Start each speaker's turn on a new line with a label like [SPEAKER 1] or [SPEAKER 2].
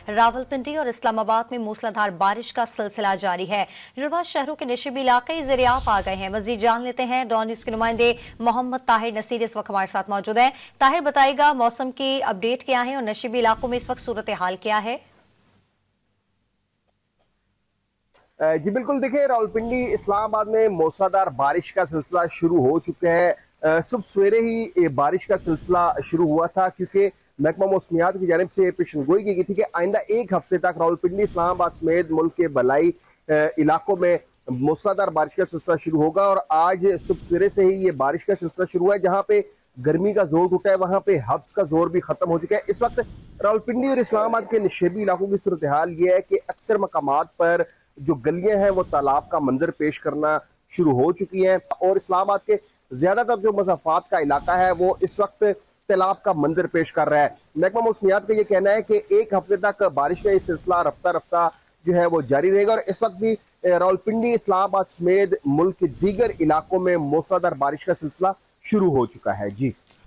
[SPEAKER 1] रावलपिंडी और इस्लामाबाद में मूसलाधार बारिश का सिलसिला जारी है। जुड़वा शहरों के नशीबी इलाके ज़ेरियाब आ गए हैं। मजीद जान लेते हैं, डॉन न्यूज़ के नुमाइंदे मोहम्मद ताहिर नसीर इस वक्त हमारे साथ मौजूद है। ताहिर, बताइएगा मौसम की अपडेट क्या है और नशीबी इलाकों में इस वक्त सूरत हाल क्या है?
[SPEAKER 2] जी बिल्कुल, देखिए रावलपिंडी इस्लामाबाद में मूसलाधार बारिश का सिलसिला शुरू हो चुका है। सुबह सवेरे ही ये बारिश का सिलसिला शुरू हुआ था, क्योंकि महकमा मौसमियात की जानिब से पेशनगोई की गई थी कि आइंदा एक हफ्ते तक रावलपिंडी इस्लामाबाद समेत मुल्क के बलाई इलाकों में मूसलाधार बारिश का सिलसिला शुरू होगा। और आज सुबह सवेरे से ही ये बारिश का सिलसिला शुरू हुआ है। जहाँ पे गर्मी का जोर टूटा है, वहां पे हब्स का जोर भी खत्म हो चुका है। इस वक्त रावलपिंडी और इस्लामाबाद के नशेबी इलाकों की सूरत हाल ये है कि अक्सर मकामात पर जो गलियां हैं वो तालाब का मंजर पेश करना शुरू हो चुकी हैं, और इस्लामाबाद के ज्यादातर जो मज़ाफात का इलाका है वो इस वक्त तालाब का मंजर पेश कर रहा है। महकमा मौसमियात का ये कहना है कि एक हफ्ते तक बारिश का ये सिलसिला रफ्ता रफ्ता जो है वो जारी रहेगा। और इस वक्त भी रावलपिंडी इस्लामाबाद समेत मुल्क के दीगर इलाकों में मूसलाधार बारिश का सिलसिला शुरू हो चुका है। जी।